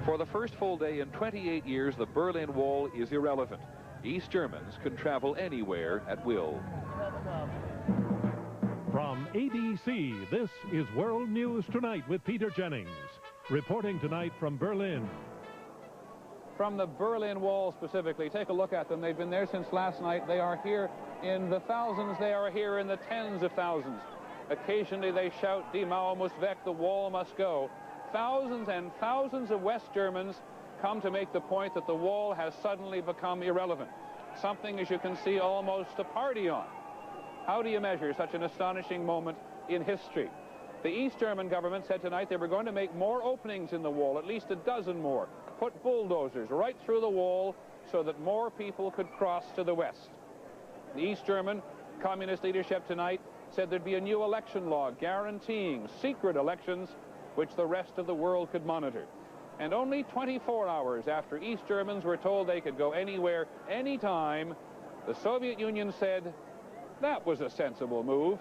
For the first full day in 28 years, the Berlin Wall is irrelevant. East Germans can travel anywhere at will. From ABC, this is World News Tonight with Peter Jennings. Reporting tonight from Berlin. From the Berlin Wall specifically, take a look at them. They've been there since last night. They are here in the thousands. They are here in the tens of thousands. Occasionally they shout, Die Mauer muss weg, the wall must go. Thousands and thousands of West Germans come to make the point that the wall has suddenly become irrelevant. Something, as you can see, almost to party on. How do you measure such an astonishing moment in history? The East German government said tonight they were going to make more openings in the wall, at least a dozen more. Put bulldozers right through the wall so that more people could cross to the west. The East German communist leadership tonight said there'd be a new election law guaranteeing secret elections which the rest of the world could monitor. And only 24 hours after East Germans were told they could go anywhere, anytime, the Soviet Union said that was a sensible move.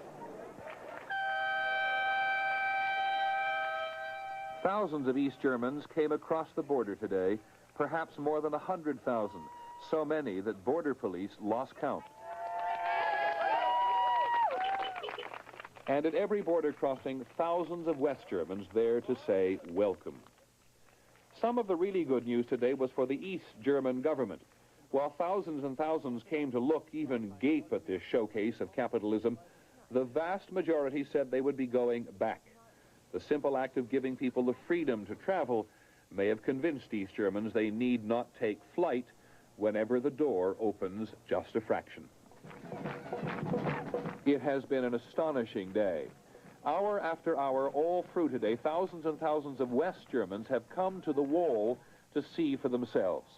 Thousands of East Germans came across the border today, perhaps more than 100,000, so many that border police lost count. And at every border crossing, thousands of West Germans there to say welcome. Some of the really good news today was for the East German government. While thousands and thousands came to look, even gape at this showcase of capitalism, the vast majority said they would be going back. The simple act of giving people the freedom to travel may have convinced East Germans they need not take flight whenever the door opens just a fraction. It has been an astonishing day. Hour after hour, all through today, thousands and thousands of West Germans have come to the wall to see for themselves,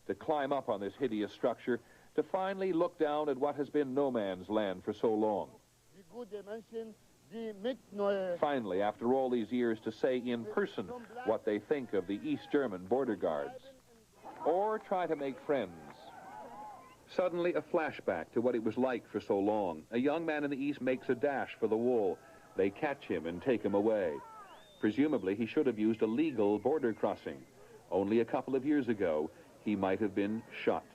to climb up on this hideous structure, to finally look down at what has been no man's land for so long. Finally, after all these years, to say in person what they think of the East German border guards, or try to make friends. Suddenly, a flashback to what it was like for so long. A young man in the East makes a dash for the wall. They catch him and take him away. Presumably, he should have used a legal border crossing. Only a couple of years ago, he might have been shot.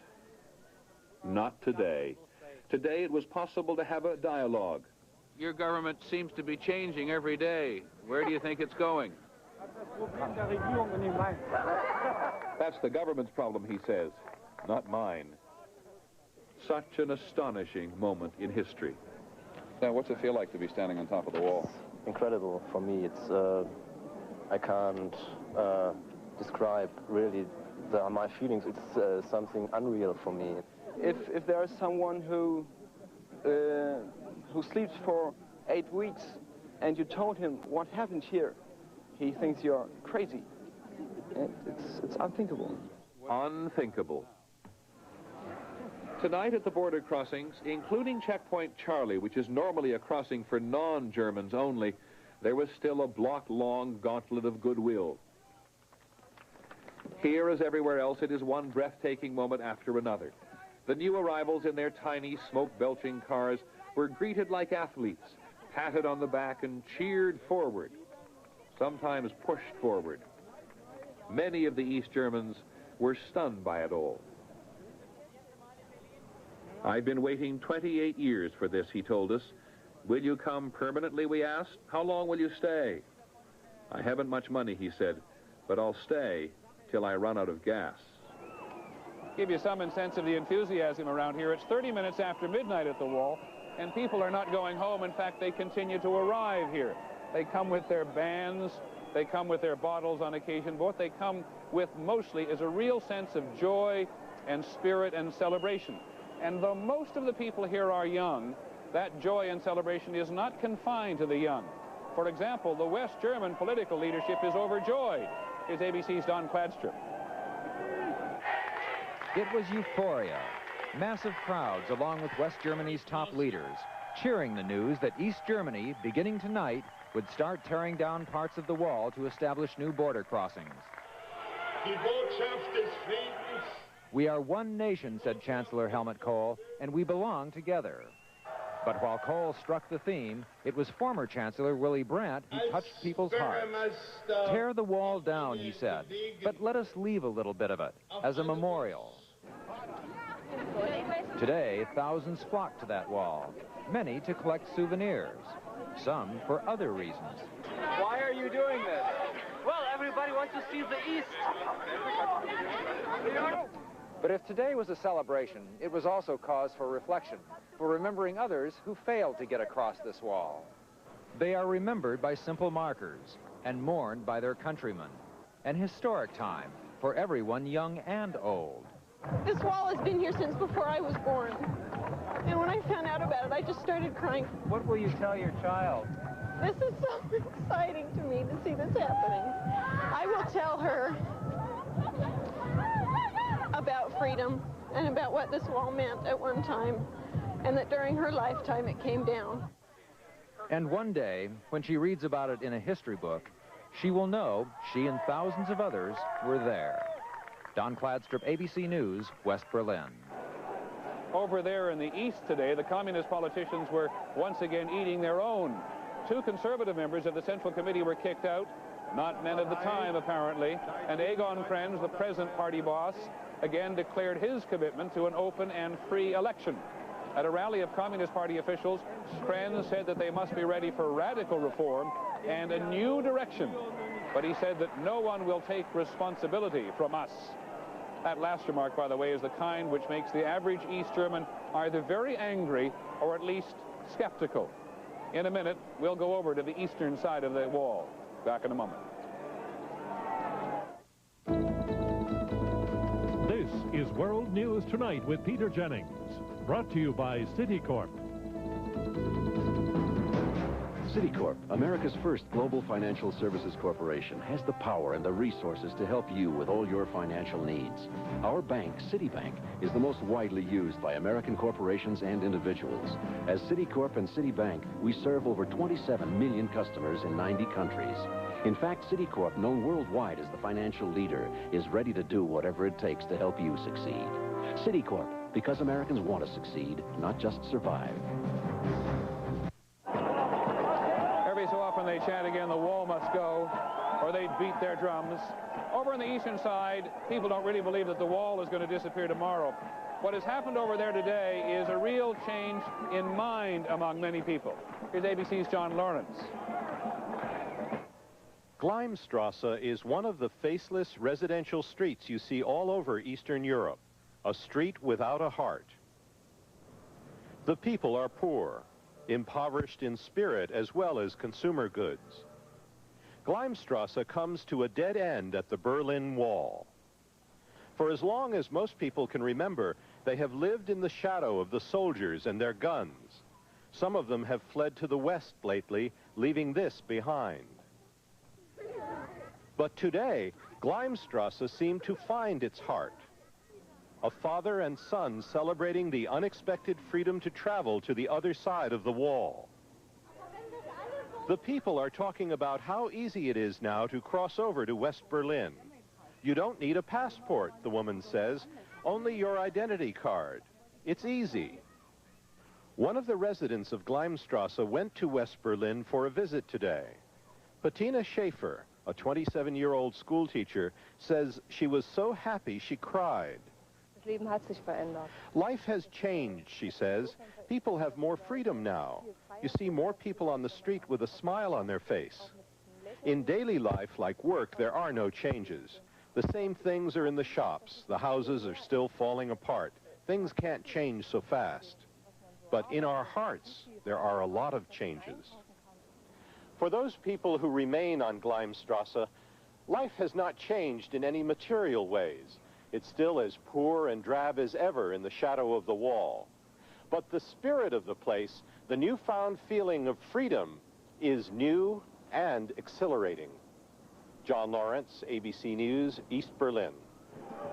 Not today. Today, it was possible to have a dialogue. Your government seems to be changing every day. Where do you think it's going? That's the government's problem, he says, not mine. Such an astonishing moment in history. Now, what's it feel like to be standing on top of the wall? Incredible for me. It's I can't describe really my feelings. It's something unreal for me. If there is someone who sleeps for 8 weeks and you told him what happened here, he thinks you're crazy. It's unthinkable. Unthinkable. Tonight at the border crossings, including Checkpoint Charlie, which is normally a crossing for non-Germans only, there was still a block-long gauntlet of goodwill. Here, as everywhere else, it is one breathtaking moment after another. The new arrivals in their tiny, smoke-belching cars were greeted like athletes, patted on the back and cheered forward, sometimes pushed forward. Many of the East Germans were stunned by it all. I've been waiting 28 years for this, he told us. Will you come permanently, we asked. How long will you stay? I haven't much money, he said, but I'll stay till I run out of gas. Give you some sense of the enthusiasm around here. It's 30 minutes after midnight at the wall, and people are not going home. In fact, they continue to arrive here. They come with their bands, they come with their bottles on occasion, but what they come with mostly is a real sense of joy and spirit and celebration. And though most of the people here are young, that joy and celebration is not confined to the young. For example, the West German political leadership is overjoyed. Here's ABC's Don Kladstrup. It was euphoria. Massive crowds, along with West Germany's top leaders, cheering the news that East Germany, beginning tonight, would start tearing down parts of the wall to establish new border crossings. Die Botschaft des Friedens. We are one nation, said Chancellor Helmut Kohl, and we belong together. But while Cole struck the theme, it was former Chancellor Willy Brandt who touched people's hearts. Tear the wall down, he said, but let us leave a little bit of it as a memorial. Today, thousands flock to that wall, many to collect souvenirs, some for other reasons. Why are you doing this? Well, everybody wants to see the East. But if today was a celebration, it was also cause for reflection, for remembering others who failed to get across this wall. They are remembered by simple markers and mourned by their countrymen. An historic time for everyone young and old. This wall has been here since before I was born. And when I found out about it, I just started crying. What will you tell your child? This is so exciting to me to see this happening. I will tell her about freedom and about what this wall meant at one time, and that during her lifetime it came down. And one day, when she reads about it in a history book, she will know she and thousands of others were there. Don Kladstrup, ABC News, West Berlin. Over there in the East today, the communist politicians were once again eating their own. 2 conservative members of the Central Committee were kicked out, not men of the time apparently, and Egon Krenz, the present party boss, again declared his commitment to an open and free election. At a rally of Communist Party officials, Krenz said that they must be ready for radical reform and a new direction. But he said that no one will take responsibility from us. That last remark, by the way, is the kind which makes the average East German either very angry or at least skeptical. In a minute, we'll go over to the eastern side of the wall. Back in a moment. This is World News Tonight with Peter Jennings, brought to you by Citicorp. Citicorp, America's first global financial services corporation, has the power and the resources to help you with all your financial needs. Our bank, Citibank, is the most widely used by American corporations and individuals. As Citicorp and Citibank, we serve over 27 million customers in 90 countries. In fact, Citicorp, known worldwide as the financial leader, is ready to do whatever it takes to help you succeed. Citicorp, because Americans want to succeed, not just survive. Every so often they chant again, the wall must go, or they'd beat their drums. Over on the eastern side, people don't really believe that the wall is going to disappear tomorrow. What has happened over there today is a real change in mind among many people. Here's ABC's John Lawrence. Gleimstrasse is one of the faceless residential streets you see all over Eastern Europe, a street without a heart. The people are poor, impoverished in spirit as well as consumer goods. Gleimstrasse comes to a dead end at the Berlin Wall. For as long as most people can remember, they have lived in the shadow of the soldiers and their guns. Some of them have fled to the west lately, leaving this behind. But today, Gleimstrasse seemed to find its heart. A father and son celebrating the unexpected freedom to travel to the other side of the wall. The people are talking about how easy it is now to cross over to West Berlin. You don't need a passport, the woman says, only your identity card. It's easy. One of the residents of Gleimstrasse went to West Berlin for a visit today. Bettina Schaefer, a 27-year-old schoolteacher, says she was so happy she cried. Life has changed, she says. People have more freedom now. You see more people on the street with a smile on their face. In daily life, like work, there are no changes. The same things are in the shops. The houses are still falling apart. Things can't change so fast. But in our hearts, there are a lot of changes. For those people who remain on Gleimstrasse, life has not changed in any material ways. It's still as poor and drab as ever in the shadow of the wall. But the spirit of the place, the newfound feeling of freedom, is new and exhilarating. John Lawrence, ABC News, East Berlin.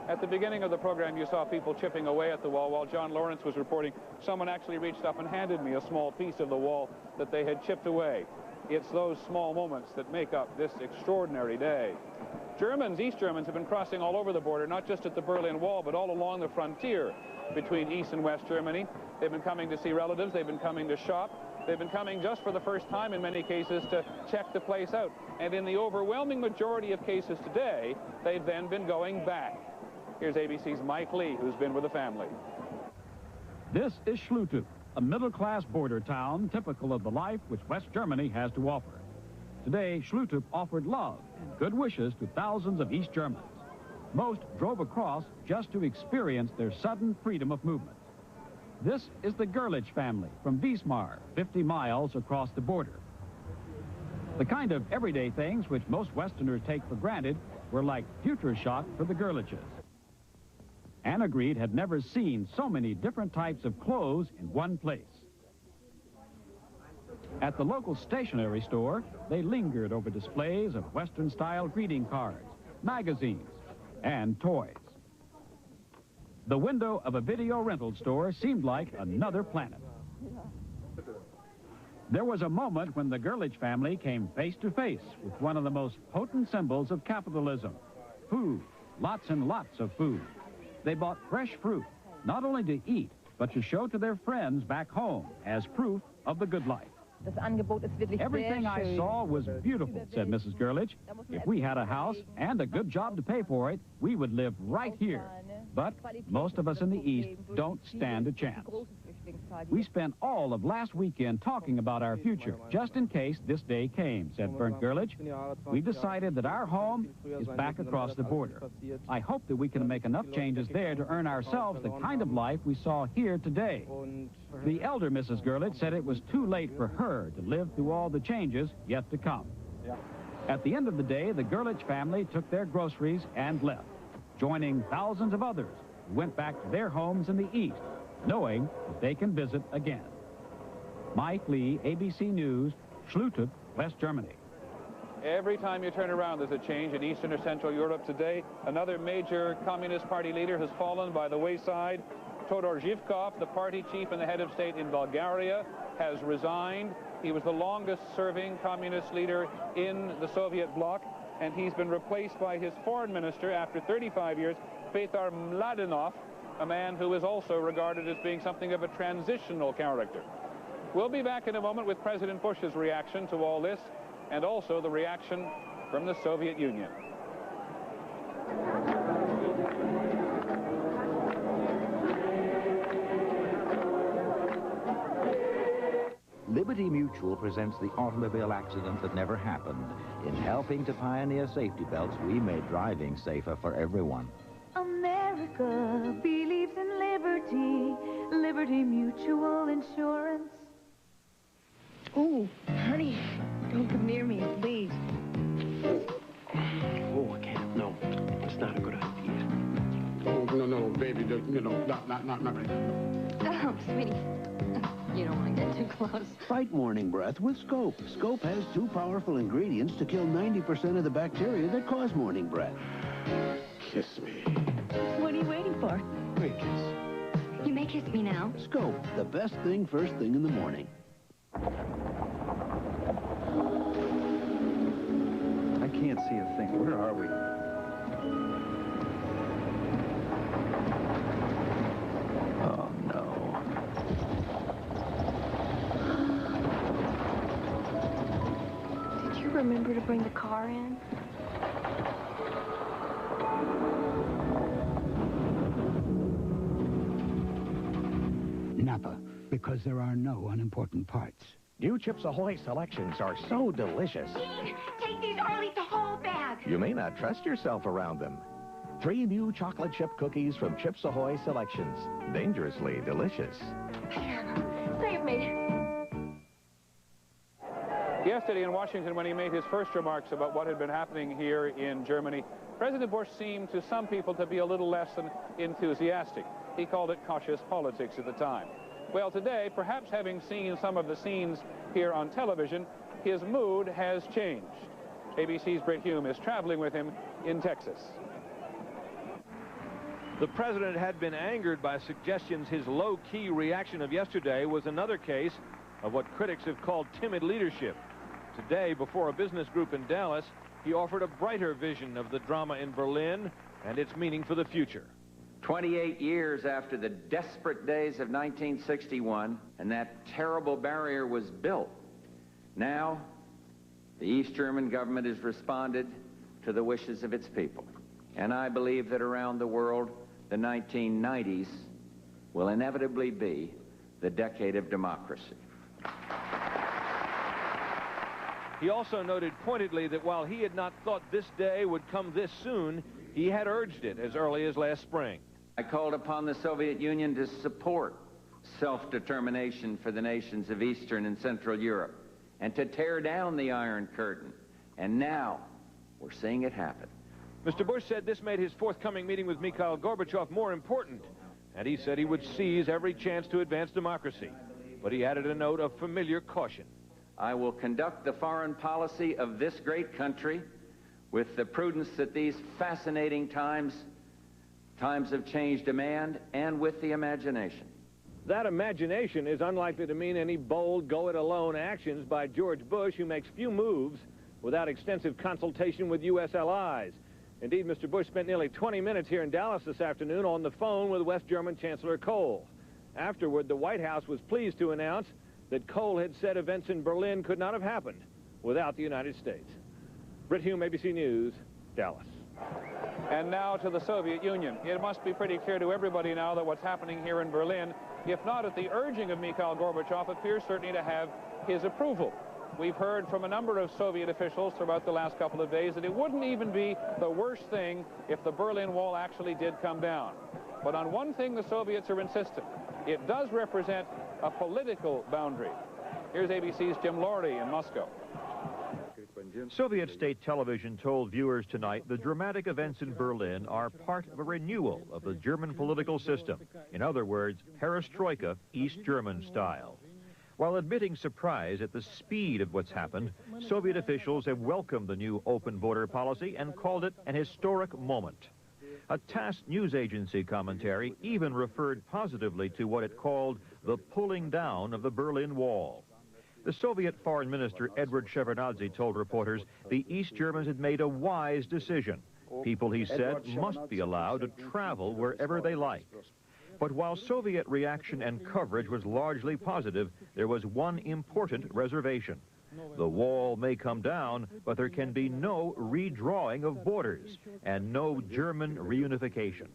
At the beginning of the program, you saw people chipping away at the wall. While John Lawrence was reporting, someone actually reached up and handed me a small piece of the wall that they had chipped away. It's those small moments that make up this extraordinary day. Germans, East Germans, have been crossing all over the border, not just at the Berlin Wall, but all along the frontier between East and West Germany. They've been coming to see relatives. They've been coming to shop. They've been coming just for the first time in many cases to check the place out. And in the overwhelming majority of cases today, they've then been going back. Here's ABC's Mike Lee, who's been with the family. This is Schlüter, a middle-class border town typical of the life which West Germany has to offer. Today, Schlüter offered love and good wishes to thousands of East Germans. Most drove across just to experience their sudden freedom of movement. This is the Gerlich family from Wismar, 50 miles across the border. The kind of everyday things which most Westerners take for granted were like future shock for the Gerliches. Anna Greed had never seen so many different types of clothes in one place. At the local stationery store, they lingered over displays of Western-style greeting cards, magazines, and toys. The window of a video rental store seemed like another planet. There was a moment when the Gerlich family came face to face with one of the most potent symbols of capitalism, food, lots and lots of food. They bought fresh fruit, not only to eat, but to show to their friends back home as proof of the good life. Everything I saw was beautiful, said Mrs. Gerlich. If we had a house and a good job to pay for it, we would live right here. But most of us in the East don't stand a chance. We spent all of last weekend talking about our future, just in case this day came, said Bernd Gerlich. We decided that our home is back across the border. I hope that we can make enough changes there to earn ourselves the kind of life we saw here today. The elder Mrs. Gerlich said it was too late for her to live through all the changes yet to come. At the end of the day, the Gerlich family took their groceries and left, joining thousands of others who went back to their homes in the East, knowing that they can visit again. Mike Lee, ABC News, Schlüter, West Germany. Every time you turn around, there's a change in Eastern or Central Europe today. Another major Communist Party leader has fallen by the wayside. Todor Zhivkov, the party chief and the head of state in Bulgaria, has resigned. He was the longest-serving communist leader in the Soviet bloc, and he's been replaced by his foreign minister after 35 years, Peter Mladenov, a man who is also regarded as being something of a transitional character. We'll be back in a moment with President Bush's reaction to all this, and also the reaction from the Soviet Union. Liberty Mutual presents the automobile accident that never happened. In helping to pioneer safety belts, we made driving safer for everyone. America believes in liberty, Liberty Mutual Insurance. Oh, honey, don't come near me, please. Oh, I can't. No, it's not a good idea. Oh, no, baby, not right now. Oh, sweetie. You don't want to get too close. Fight morning breath with Scope. Scope has 2 powerful ingredients to kill 90% of the bacteria that cause morning breath. Kiss me. What are you waiting for? Great kiss. You may kiss me now. Scope, the best thing first thing in the morning. I can't see a thing. Where are we? Oh, no. Did you remember to bring the car in? Napa, because there are no unimportant parts. New Chips Ahoy selections are so delicious. Take these or leave the whole bag. You may not trust yourself around them. 3 new chocolate chip cookies from Chips Ahoy selections. Dangerously delicious. Save me. Yesterday in Washington, when he made his first remarks about what had been happening here in Germany, President Bush seemed to some people to be a little less than enthusiastic. He called it cautious politics at the time. Well, today, perhaps having seen some of the scenes here on television, his mood has changed. ABC's Britt Hume is traveling with him in Texas. The president had been angered by suggestions his low-key reaction of yesterday was another case of what critics have called timid leadership. Today, before a business group in Dallas, he offered a brighter vision of the drama in Berlin and its meaning for the future. 28 years after the desperate days of 1961, and that terrible barrier was built, now the East German government has responded to the wishes of its people. And I believe that around the world, the 1990s will inevitably be the decade of democracy. He also noted pointedly that while he had not thought this day would come this soon, he had urged it as early as last spring. I called upon the Soviet Union to support self-determination for the nations of Eastern and Central Europe and to tear down the Iron Curtain. And now we're seeing it happen. Mr. Bush said this made his forthcoming meeting with Mikhail Gorbachev more important, and he said he would seize every chance to advance democracy. But he added a note of familiar caution. I will conduct the foreign policy of this great country with the prudence that these fascinating times of change demand, and with the imagination. That imagination is unlikely to mean any bold, go-it-alone actions by George Bush, who makes few moves without extensive consultation with U.S. allies. Indeed, Mr. Bush spent nearly 20 minutes here in Dallas this afternoon on the phone with West German Chancellor Kohl. Afterward, the White House was pleased to announce that Kohl had said events in Berlin could not have happened without the United States. Britt Hume, ABC News, Dallas. And now to the Soviet Union. It must be pretty clear to everybody now that what's happening here in Berlin, if not at the urging of Mikhail Gorbachev, appears certainly to have his approval. We've heard from a number of Soviet officials throughout the last couple of days that it wouldn't even be the worst thing if the Berlin Wall actually did come down. But on one thing the Soviets are insistent. It does represent a political boundary. Here's ABC's Jim Laurie in Moscow. Soviet state television told viewers tonight the dramatic events in Berlin are part of a renewal of the German political system. In other words, perestroika, East German style. While admitting surprise at the speed of what's happened, Soviet officials have welcomed the new open border policy and called it an historic moment. A TASS news agency commentary even referred positively to what it called the pulling down of the Berlin Wall. The Soviet Foreign Minister Edward Shevardnadze told reporters the East Germans had made a wise decision. People, he said, must be allowed to travel wherever they like. But while Soviet reaction and coverage was largely positive, there was one important reservation. The wall may come down, but there can be no redrawing of borders and no German reunification.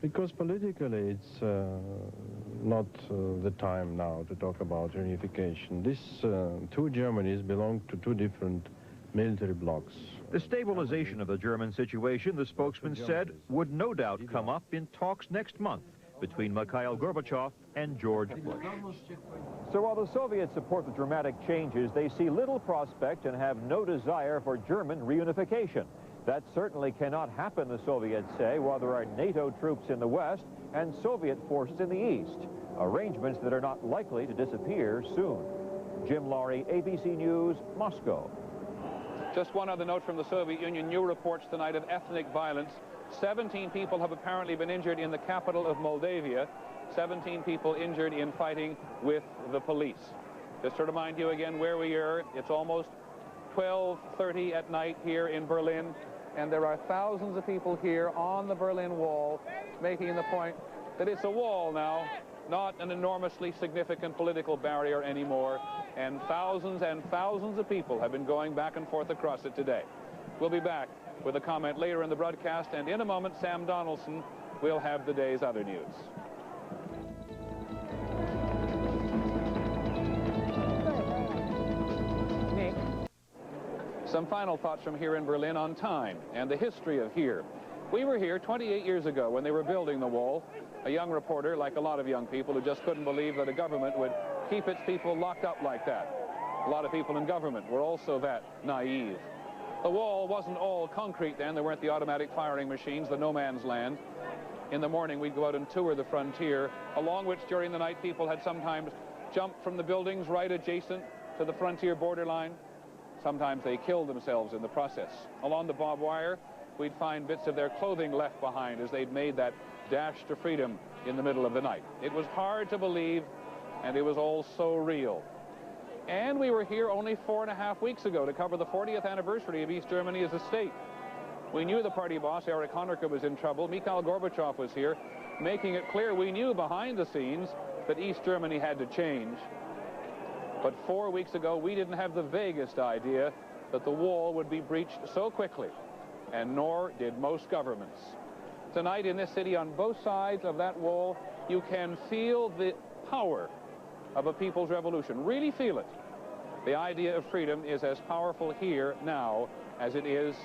Because politically it's not the time now to talk about reunification. These two Germanys belong to two different military blocs. The stabilization of the German situation, the spokesman said, would no doubt come up in talks next month between Mikhail Gorbachev and George Bush. So while the Soviets support the dramatic changes, they see little prospect and have no desire for German reunification. That certainly cannot happen, the Soviets say, while there are NATO troops in the west and Soviet forces in the east, arrangements that are not likely to disappear soon. Jim Laurie, ABC News, Moscow. Just one other note from the Soviet Union. New reports tonight of ethnic violence. 17 people have apparently been injured in the capital of Moldavia. 17 people injured in fighting with the police. Just to remind you again where we are, it's almost 12:30 at night here in Berlin, and there are thousands of people here on the Berlin Wall making the point that it's a wall now, not an enormously significant political barrier anymore, and thousands of people have been going back and forth across it today. We'll be back with a comment later in the broadcast, and in a moment Sam Donaldson will have the day's other news. Some final thoughts from here in Berlin on time and the history of here. We were here 28 years ago when they were building the wall. A young reporter, like a lot of young people, who just couldn't believe that a government would keep its people locked up like that. A lot of people in government were also that naive. The wall wasn't all concrete then. There weren't the automatic firing machines, the no man's land. In the morning, we'd go out and tour the frontier, along which during the night people had sometimes jumped from the buildings right adjacent to the frontier borderline. Sometimes they killed themselves in the process. Along the barbed wire, we'd find bits of their clothing left behind as they'd made that dash to freedom in the middle of the night. It was hard to believe, and it was all so real. And we were here only 4.5 weeks ago to cover the 40th anniversary of East Germany as a state. We knew the party boss, Erich Honecker, was in trouble. Mikhail Gorbachev was here, making it clear we knew behind the scenes that East Germany had to change. But 4 weeks ago, we didn't have the vaguest idea that the wall would be breached so quickly, and nor did most governments. Tonight in this city, on both sides of that wall, you can feel the power of a people's revolution. Really feel it. The idea of freedom is as powerful here now as it is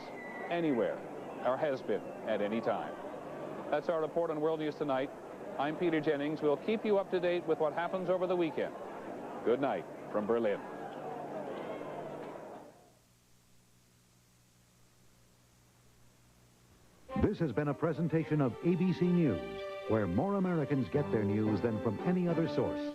anywhere, or has been at any time. That's our report on World News Tonight. I'm Peter Jennings. We'll keep you up to date with what happens over the weekend. Good night from Berlin. This has been a presentation of ABC News, where more Americans get their news than from any other source.